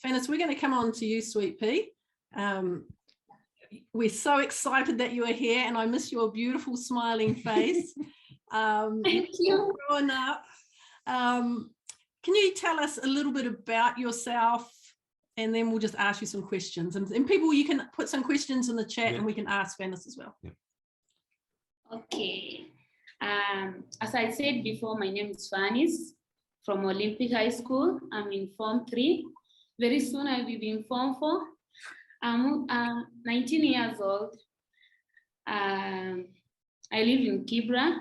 Phanice, we're going to come on to you, Sweet Pea. We're so excited that you are here, and I miss your beautiful smiling face. Thank you. Growing up. Can you tell us a little bit about yourself, and then we'll just ask you some questions. And people, you can put some questions in the chat, and we can ask Phanice as well. Okay. As I said before, my name is Phanice from Olympic High School. I'm in Form 3. Very soon I will be in Form 4. I'm 19 years old. I live in Kibra,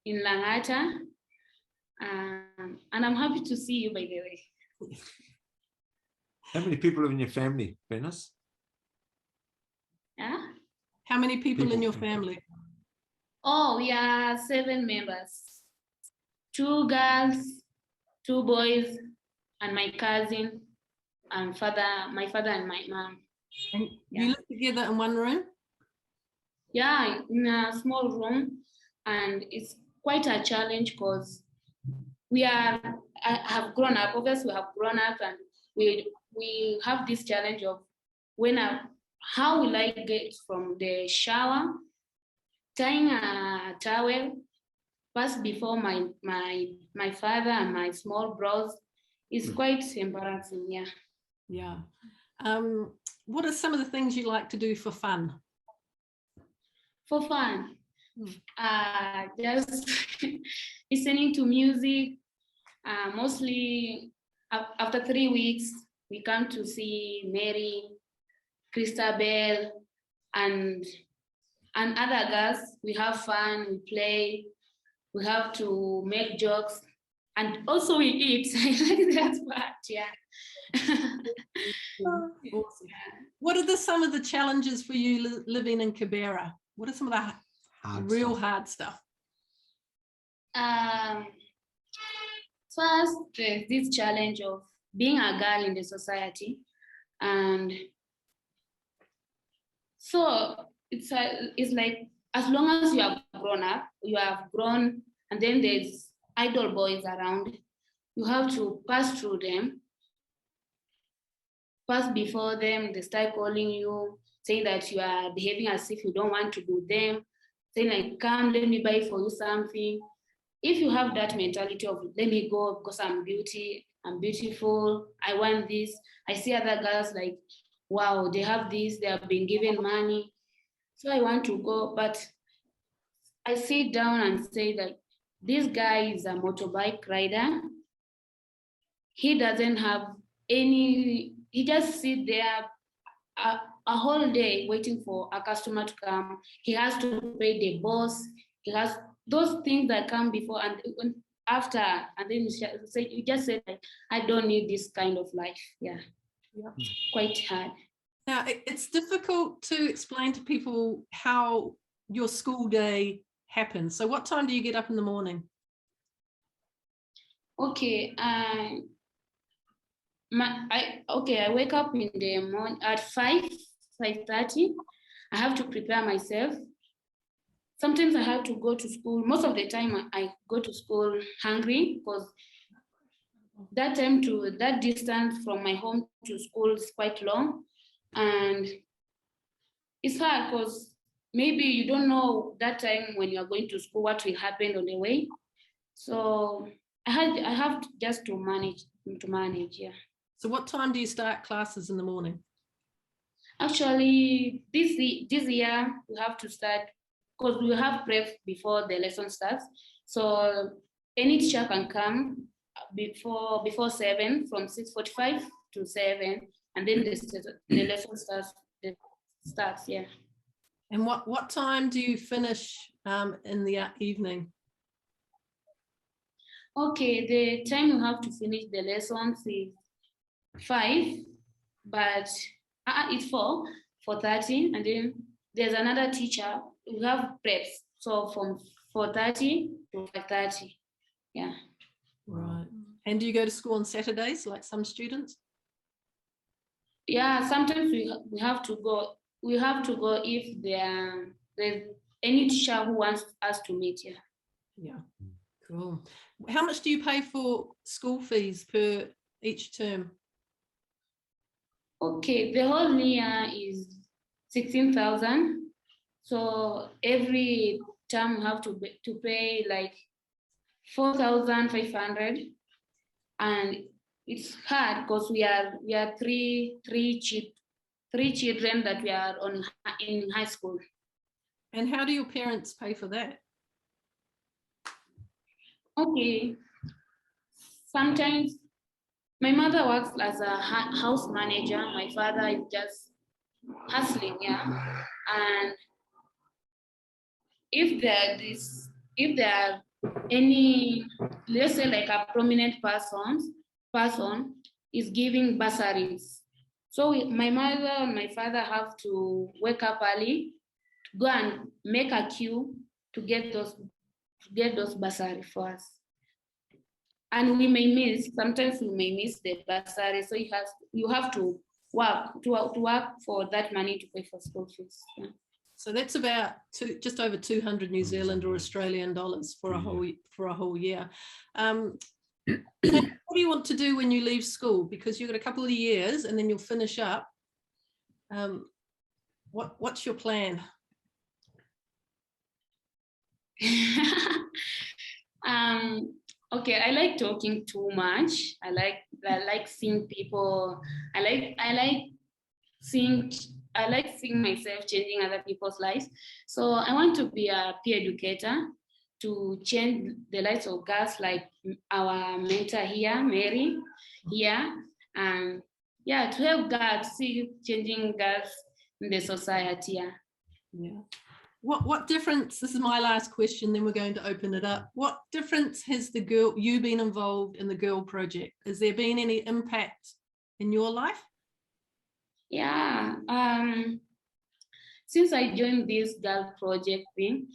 in Langata. And I'm happy to see you, by the way. How many people are in your family, Phanice? Yeah? How many people in your family? Oh, we are 7 members. 2 girls, 2 boys, and my cousin, and my father and my mom. And you live together in one room? Yeah, in a small room, and it's quite a challenge because I have grown up. Obviously, we have grown up, and we have this challenge of how will I get from the shower, tying a towel, pass before my father and my small bros. It's quite embarrassing, yeah. Yeah. What are some of the things you like to do for fun? For fun? Just listening to music. Mostly after 3 weeks, we come to see Mary, Christabel, and other girls. We have fun, we play, we have to make jokes, and also we eat. I like that part, yeah. Awesome. What are some of the challenges for you living in Kibera? What are some of the hard stuff? First, there's this challenge of being a girl in the society, and so it's like as long as you have grown up, you have grown, and then there's idle boys around, you have to pass through them, pass before them. They start calling you, saying that you are behaving as if you don't want to do them, saying like, come, let me buy for you something. If you have that mentality of let me go because I'm beautiful, I want this. I see other girls like, wow, they have this, they have been given money, so I want to go. But I sit down and say that this guy is a motorbike rider. He doesn't have he just sit there a whole day waiting for a customer to come. He has to pay the boss. He has those things that come before and after, and then you just say like, I don't need this kind of life. Yeah. Quite hard. Now, it's difficult to explain to people how your school day happens. So what time do you get up in the morning? Okay, I wake up in the morning at 5:30. I have to prepare myself. Sometimes I have to go to school. Most of the time I go to school hungry because that distance from my home to school is quite long. And it's hard because maybe you don't know that time when you are going to school what will happen on the way. So I have just to manage, yeah. So what time do you start classes in the morning? Actually, this year we have to start because we have prep before the lesson starts. So any teacher can come before 7, from 6:45 to 7, and then the lesson starts, yeah. And what time do you finish in the evening? Okay, the time you have to finish the lessons is 5, but it's 4:30, and then there's another teacher. We have preps, so from 4:30 to 5:30, yeah. Right. And do you go to school on Saturdays like some students? Yeah, sometimes we have to go. We have to go if there's any teacher who wants us to meet. Yeah. Yeah. Cool. How much do you pay for school fees per each term? Okay, the whole year is 16,000. So every term you have to pay like 4,500, and it's hard because we are three children that we are in high school. And how do your parents pay for that? Okay, sometimes my mother works as a house manager. My father is just hustling, yeah. And if there are any, let's say like a prominent person is giving bursaries. So my mother and my father have to wake up early, to go and make a queue to get those bursaries for us. And sometimes we may miss the bursary. So you have to work for that money to pay for school fees. Yeah. So that's about just over 200 New Zealand or Australian dollars for a whole year. What do you want to do when you leave school? Because you've got a couple of years and then you'll finish up. What's your plan? Okay, I like talking too much. I like seeing people. I like seeing myself changing other people's lives. So I want to be a peer educator to change the lives of girls, like our mentor here, Mary, here, and yeah, to help girls see changing girls in the society. Yeah. What difference, this is my last question, then we're going to open it up. What difference has you been involved in the Girl Project? Has there been any impact in your life? Yeah, since I joined this Girl Project thing,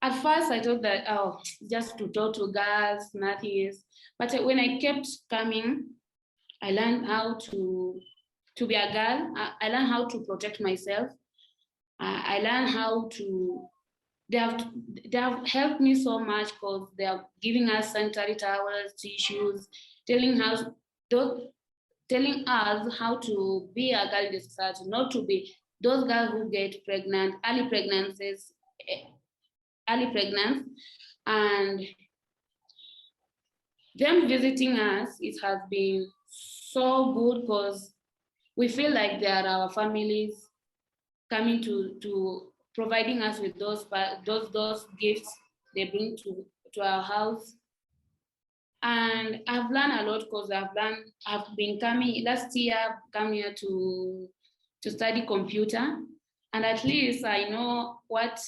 at first I thought that, just to talk to girls, nothing else. But when I kept coming, I learned how to be a girl. I learned how to protect myself. I learned how to, they have helped me so much because they are giving us sanitary towels, tissues, telling us how to be a girl in the society, not to be those girls who get pregnant, early pregnancy, and them visiting us, it has been so good because we feel like they are our families coming to providing us with those gifts they bring to our house. And I've learned a lot because I've been coming last year, come here to study computer, and at least I know what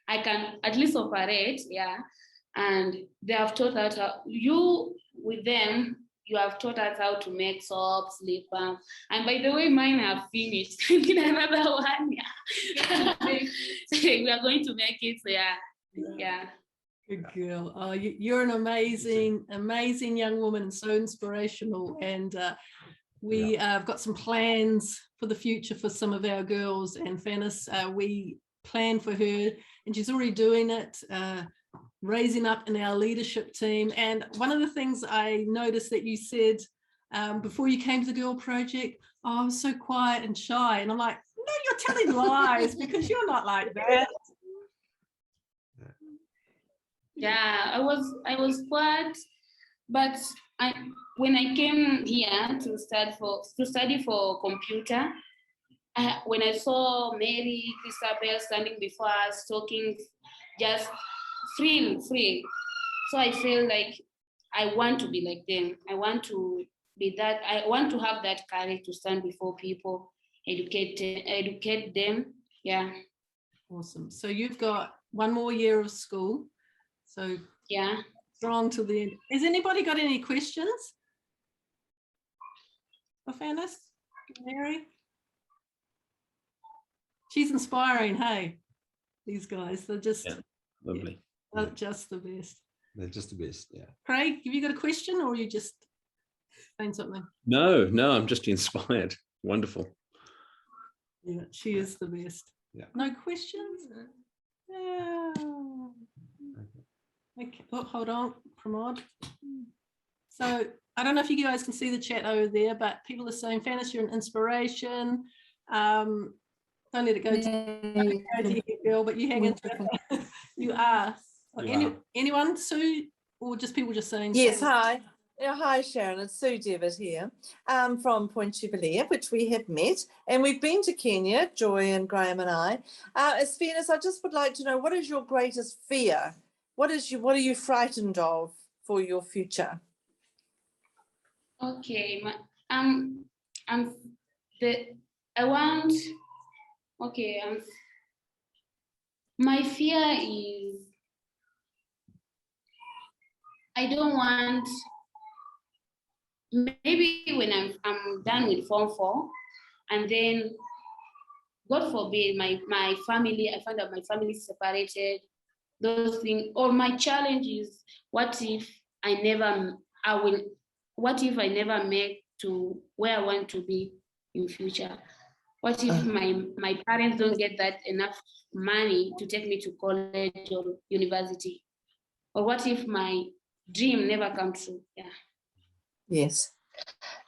I can at least operate, yeah. And they have taught us you have taught us how to make soaps, lip balm. And by the way, mine have finished. I need another one, yeah. So we are going to make it, so yeah. Good girl. Oh, you're an amazing young woman and so inspirational. And we have got some plans for the future for some of our girls. And Phanice, we plan for her, and she's already doing it, raising up in our leadership team. And one of the things I noticed that you said before you came to the Girl Project, I was so quiet and shy. And I'm like, no, you're telling lies, because you're not like that. Yeah, I was quiet, but when I came here to study for computer, when I saw Mary, Christabel standing before us talking, just free, so I feel like I want to be like them. I want to be that. I want to have that courage to stand before people, educate them. Yeah. Awesome. So you've got one more year of school. So yeah, strong to the end. Has anybody got any questions for Phanice, Mary? She's inspiring, hey, these guys. They're just lovely. They're just the best. They're just the best, yeah. Craig, have you got a question, or you just saying something? No, I'm just inspired. Wonderful. Yeah, she is the best. Yeah. No questions? Yeah. Okay. Oh, hold on, Pramod. So I don't know if you guys can see the chat over there, but people are saying, Phanice, you're an inspiration. Don't let it go to your head, girl, but you hang into it. You are. Anyone, Sue, or just people just saying? Yes, hi. Yeah, hi, Sharon. It's Sue Devitt here from Point Jubilee, which we have met. And we've been to Kenya, Joy and Graham and I. As Phanice, I just would like to know, what is your greatest fear? What are you frightened of for your future? Okay, my fear is I don't want, maybe when I'm done with Form 4, and then God forbid my family, I find out my family is separated, those things, or my challenge is what if I never make to where I want to be in future? What if my parents don't get that enough money to take me to college or university? Or what if my dream never comes true? Yeah. Yes.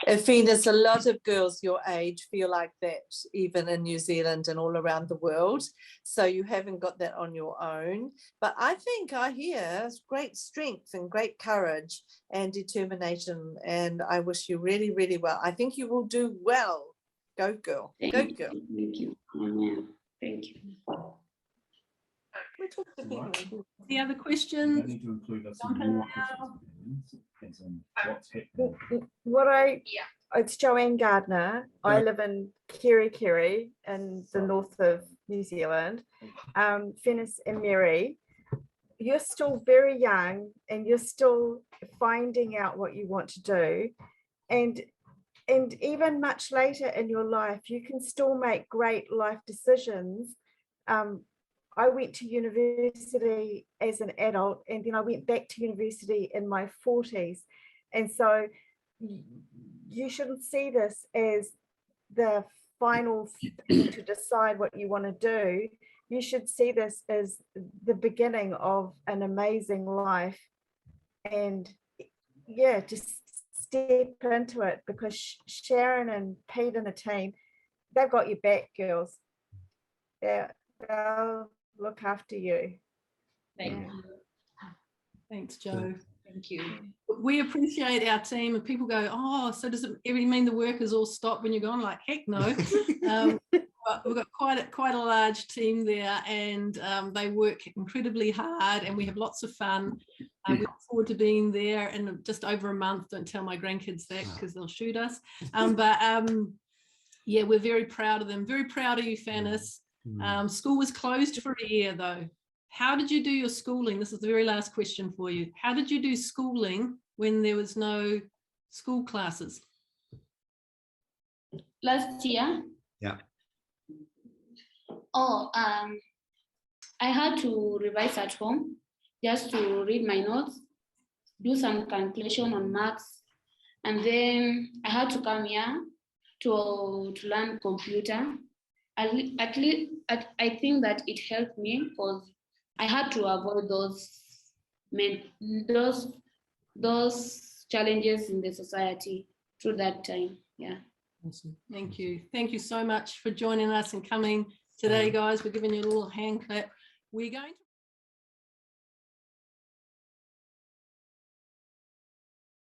Phanice, a lot of girls your age feel like that, even in New Zealand and all around the world. So you haven't got that on your own. But I think I hear great strength and great courage and determination. And I wish you really, really well. I think you will do well. Go, girl. Go, girl. Thank you. Amen. Thank you. The other questions? It's Joanne Gardner. I live in Kerikeri in the north of New Zealand. Phanice and Mary, you're still very young and you're still finding out what you want to do. And even much later in your life, you can still make great life decisions. I went to university as an adult, and then I went back to university in my 40s. And so you shouldn't see this as the final thing to decide what you want to do. You should see this as the beginning of an amazing life. And yeah, just step into it, because Sharon and Pete and the team, they've got your back, girls. They'll look after you. Thank you. Thanks, Joe. Thank you. We appreciate our team, and people go, oh, so does it mean the workers all stop when you're gone? Like, heck no. But we've got quite a large team there, and they work incredibly hard, and we have lots of fun. We look forward to being there in just over a month. Don't tell my grandkids that, because they'll shoot us. Yeah, we're very proud of them. Very proud of you, Phanice. School was closed for a year, though. How did you do your schooling? This is the very last question for you. How did you do schooling when there was no school classes? Last year? Yeah. Oh, I had to revise at home just to read my notes, do some calculation on maths, and then I had to come here to learn computer. I think that it helped me, because I had to avoid those challenges in the society through that time. Yeah. Awesome. Thank you. Thank you so much for joining us and coming today, guys. We're giving you a little hand clap. We're going to